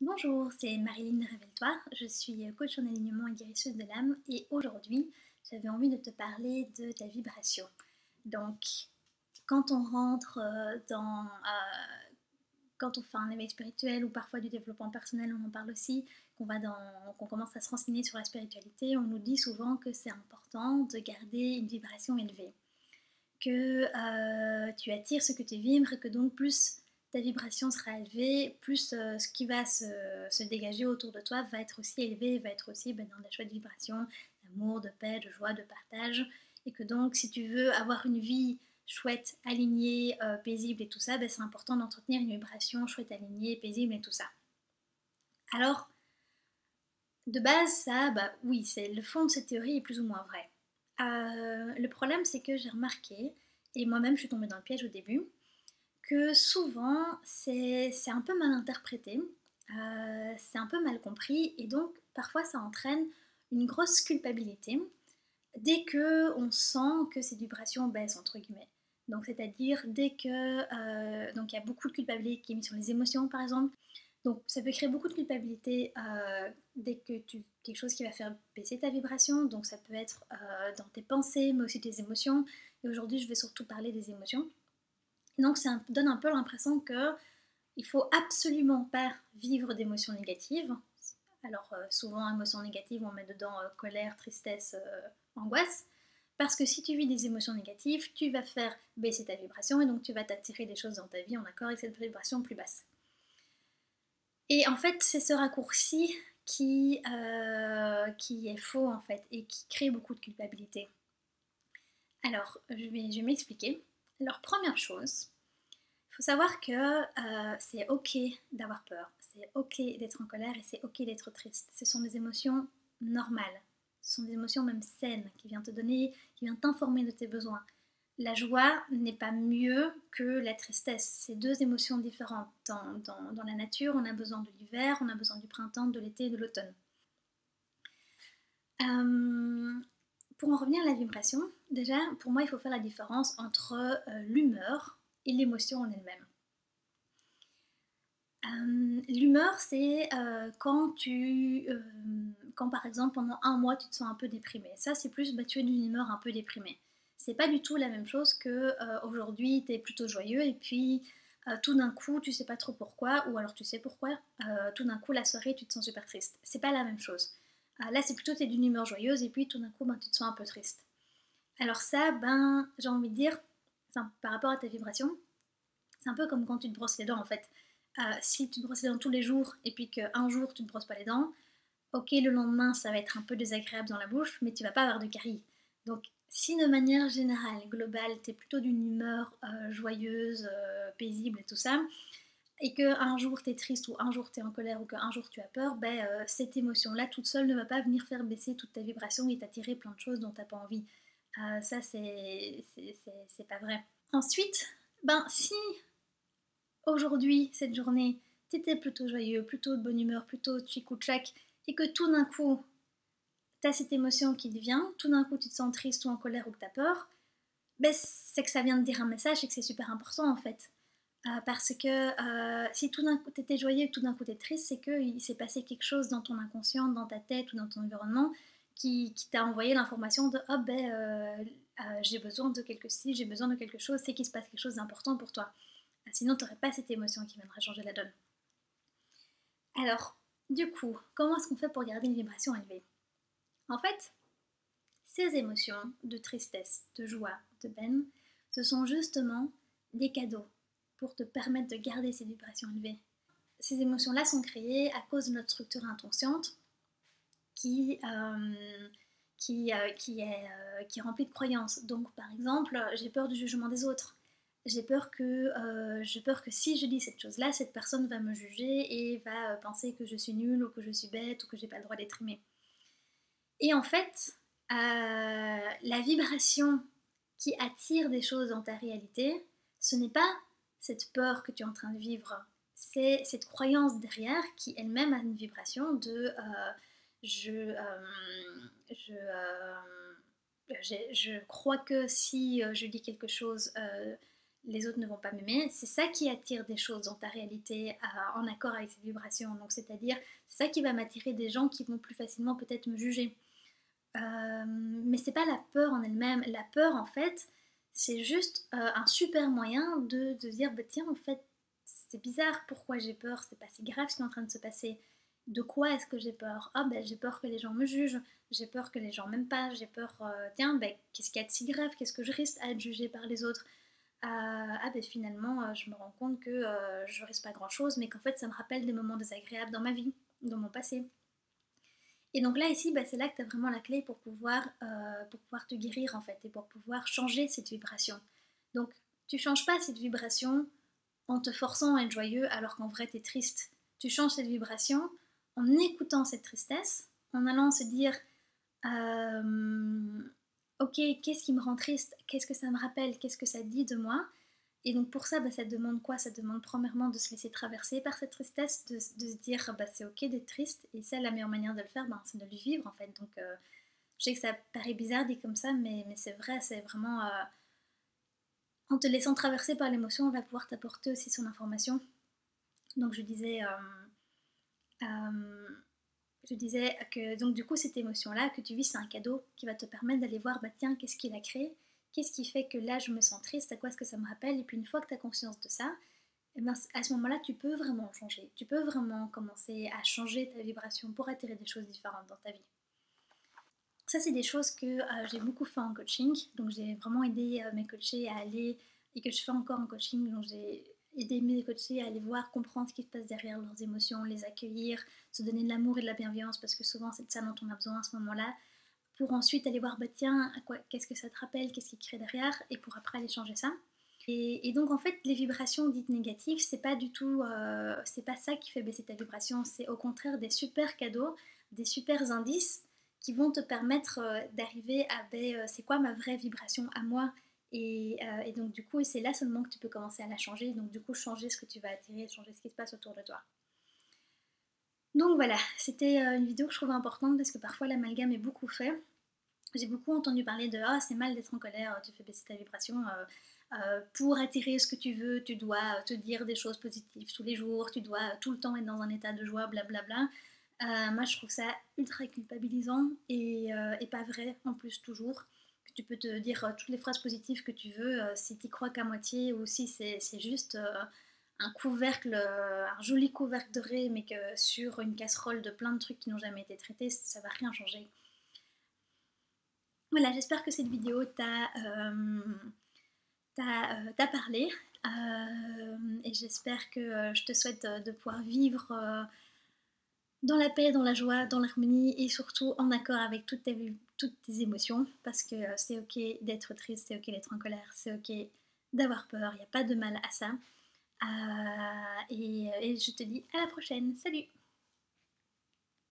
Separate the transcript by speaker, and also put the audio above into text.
Speaker 1: Bonjour, c'est Marilyn Révelle-toi, je suis coach en alignement et guérisseuse de l'âme et aujourd'hui j'avais envie de te parler de ta vibration. Donc quand on rentre quand on fait un éveil spirituel ou parfois du développement personnel, on en parle aussi, qu'on commence à se renseigner sur la spiritualité, on nous dit souvent que c'est important de garder une vibration élevée, que tu attires ce que tu vibres et que donc plus ta vibration sera élevée, plus ce qui va se dégager autour de toi va être aussi élevé, va être aussi dans des chouettes vibrations d'amour, de paix, de joie, de partage. Et que donc si tu veux avoir une vie chouette, alignée, paisible et tout ça, c'est important d'entretenir une vibration chouette, alignée, paisible et tout ça. Alors, de base, ça, oui, c'est le fond de cette théorie est plus ou moins vrai. Le problème, c'est que j'ai remarqué, et moi-même je suis tombée dans le piège au début, que souvent c'est un peu mal interprété, c'est un peu mal compris, et donc parfois ça entraîne une grosse culpabilité dès que on sent que ces vibrations baissent entre guillemets. Donc c'est-à-dire dès que donc il y a beaucoup de culpabilité qui est mise sur les émotions par exemple. Donc ça peut créer beaucoup de culpabilité dès que quelque chose qui va faire baisser ta vibration. Donc ça peut être dans tes pensées, mais aussi tes émotions. Et aujourd'hui, je vais surtout parler des émotions. Et donc ça donne un peu l'impression que il faut absolument pas vivre d'émotions négatives. Alors souvent, émotions négatives, on met dedans colère, tristesse, angoisse. Parce que si tu vis des émotions négatives, tu vas faire baisser ta vibration et donc tu vas t'attirer des choses dans ta vie en accord avec cette vibration plus basse. Et en fait, c'est ce raccourci qui est faux en fait et qui crée beaucoup de culpabilité. Alors, je vais m'expliquer. Alors, première chose, il faut savoir que c'est ok d'avoir peur, c'est ok d'être en colère et c'est ok d'être triste. Ce sont des émotions normales, ce sont des émotions même saines qui viennent te donner, qui viennent t'informer de tes besoins. La joie n'est pas mieux que la tristesse. C'est deux émotions différentes. Dans la nature, on a besoin de l'hiver, on a besoin du printemps, de l'été et de l'automne. Pour en revenir à la vibration, déjà, pour moi, il faut faire la différence entre l'humeur et l'émotion en elle-même. L'humeur, c'est quand par exemple pendant un mois tu te sens un peu déprimé. Ça, c'est plus tu es d'une humeur un peu déprimée. C'est pas du tout la même chose que aujourd'hui tu es plutôt joyeux et puis tout d'un coup tu sais pas trop pourquoi, ou alors tu sais pourquoi, tout d'un coup la soirée tu te sens super triste. C'est pas la même chose. Là, c'est plutôt tu es d'une humeur joyeuse et puis tout d'un coup tu te sens un peu triste. Alors, ça, j'ai envie de dire, par rapport à ta vibration, c'est un peu comme quand tu te brosses les dents en fait. Si tu te brosses les dents tous les jours et puis qu'un jour tu ne te brosses pas les dents, ok, le lendemain ça va être un peu désagréable dans la bouche, mais tu vas pas avoir de caries. Donc si de manière générale, globale, tu es plutôt d'une humeur joyeuse, paisible et tout ça, et qu'un jour tu es triste ou un jour tu es en colère ou qu'un jour tu as peur, cette émotion-là toute seule ne va pas venir faire baisser toute ta vibration et t'attirer plein de choses dont tu n'as pas envie. Ça, c'est pas vrai. Ensuite, si aujourd'hui, cette journée, t'étais plutôt joyeux, plutôt de bonne humeur, plutôt tchic-ou-tchac, et que tout d'un coup, t'as cette émotion qui te vient, tout d'un coup tu te sens triste ou en colère ou que t'as peur, c'est que ça vient de dire un message et que c'est super important en fait. Parce que si tout d'un coup t'étais joyeux et tout d'un coup t'es triste, c'est qu'il s'est passé quelque chose dans ton inconscient, dans ta tête ou dans ton environnement qui t'a envoyé l'information de oh j'ai besoin de quelque chose, j'ai besoin de quelque chose, c'est qu'il se passe quelque chose d'important pour toi. Sinon, tu n'aurais pas cette émotion qui viendrait changer la donne. Alors, du coup, comment est-ce qu'on fait pour garder une vibration élevée? En fait, ces émotions de tristesse, de joie, de peine, ce sont justement des cadeaux pour te permettre de garder ces vibrations élevées. Ces émotions-là sont créées à cause de notre structure inconsciente qui, qui est remplie de croyances. Donc, par exemple, j'ai peur du jugement des autres. J'ai peur que si je dis cette chose-là, cette personne va me juger et va penser que je suis nulle ou que je suis bête ou que j'ai pas le droit d'être aimée. Et en fait, la vibration qui attire des choses dans ta réalité, ce n'est pas cette peur que tu es en train de vivre, c'est cette croyance derrière qui elle-même a une vibration de je, je, je crois que si je dis quelque chose, les autres ne vont pas m'aimer. C'est ça qui attire des choses dans ta réalité en accord avec cette vibration. Donc c'est-à-dire, c'est ça qui va m'attirer des gens qui vont plus facilement peut-être me juger. Mais c'est pas la peur en elle-même. La peur, en fait, c'est juste un super moyen de dire, bah, tiens, en fait, c'est bizarre, pourquoi j'ai peur? C'est pas si grave ce qui est en train de se passer. De quoi est-ce que j'ai peur? Ah, ben j'ai peur que les gens me jugent, j'ai peur que les gens m'aiment pas, j'ai peur, tiens, ben qu'est-ce qu'il y a de si grave? Qu'est-ce que je risque à être jugée par les autres? Ah, ben finalement, je me rends compte que je risque pas grand-chose, mais qu'en fait, ça me rappelle des moments désagréables dans ma vie, dans mon passé. Et donc là, ici, bah, c'est là que tu as vraiment la clé pour pouvoir te guérir en fait et pour pouvoir changer cette vibration. Donc, tu changes pas cette vibration en te forçant à être joyeux alors qu'en vrai, tu es triste. Tu changes cette vibration en écoutant cette tristesse, en allant se dire ok, qu'est-ce qui me rend triste? Qu'est-ce que ça me rappelle? Qu'est-ce que ça dit de moi? Et donc pour ça, bah, ça demande quoi? Ça demande premièrement de se laisser traverser par cette tristesse, de se dire bah, c'est ok d'être triste, et ça, la meilleure manière de le faire, bah, c'est de le vivre en fait. Donc je sais que ça paraît bizarre dit comme ça, mais c'est vrai, c'est vraiment en te laissant traverser par l'émotion, on va pouvoir t'apporter aussi son information. Donc je disais que donc du coup cette émotion-là que tu vis, c'est un cadeau qui va te permettre d'aller voir, bah tiens, qu'est-ce qu'il a créé? Qu'est-ce qui fait que là je me sens triste? À quoi est-ce que ça me rappelle? Et puis une fois que tu as conscience de ça, et ben, à ce moment-là, tu peux vraiment changer. Tu peux vraiment commencer à changer ta vibration pour attirer des choses différentes dans ta vie. Ça, c'est des choses que j'ai beaucoup fait en coaching. Donc, j'ai vraiment aidé mes coachés à aller, et que je fais encore en coaching. Donc, j'ai aidé mes coachés à aller voir, comprendre ce qui se passe derrière leurs émotions, les accueillir, se donner de l'amour et de la bienveillance, parce que souvent, c'est de ça dont on a besoin à ce moment-là. Pour ensuite aller voir, bah tiens, qu'est-ce que ça te rappelle, qu'est-ce qui crée derrière, et pour après aller changer ça. Et donc en fait, les vibrations dites négatives, c'est pas du tout, c'est pas ça qui fait baisser ta vibration, c'est au contraire des super cadeaux, des super indices qui vont te permettre d'arriver à c'est quoi ma vraie vibration à moi, et donc du coup c'est là seulement que tu peux commencer à la changer, donc du coup changer ce que tu vas attirer, changer ce qui se passe autour de toi. Donc voilà, c'était une vidéo que je trouvais importante parce que parfois l'amalgame est beaucoup fait. J'ai beaucoup entendu parler de ah, c'est mal d'être en colère, tu fais baisser ta vibration. Pour attirer ce que tu veux, tu dois te dire des choses positives tous les jours, tu dois tout le temps être dans un état de joie, blablabla. Moi, je trouve ça ultra culpabilisant et pas vrai en plus, toujours. Que tu peux te dire toutes les phrases positives que tu veux si tu crois qu'à moitié, ou si c'est juste un couvercle, un joli couvercle doré, mais que sur une casserole de plein de trucs qui n'ont jamais été traités, ça va rien changer. Voilà, j'espère que cette vidéo t'a parlé, et j'espère que je te souhaite de pouvoir vivre dans la paix, dans la joie, dans l'harmonie, et surtout en accord avec toutes tes émotions, parce que c'est ok d'être triste, c'est ok d'être en colère, c'est ok d'avoir peur, il n'y a pas de mal à ça. Et je te dis à la prochaine, salut!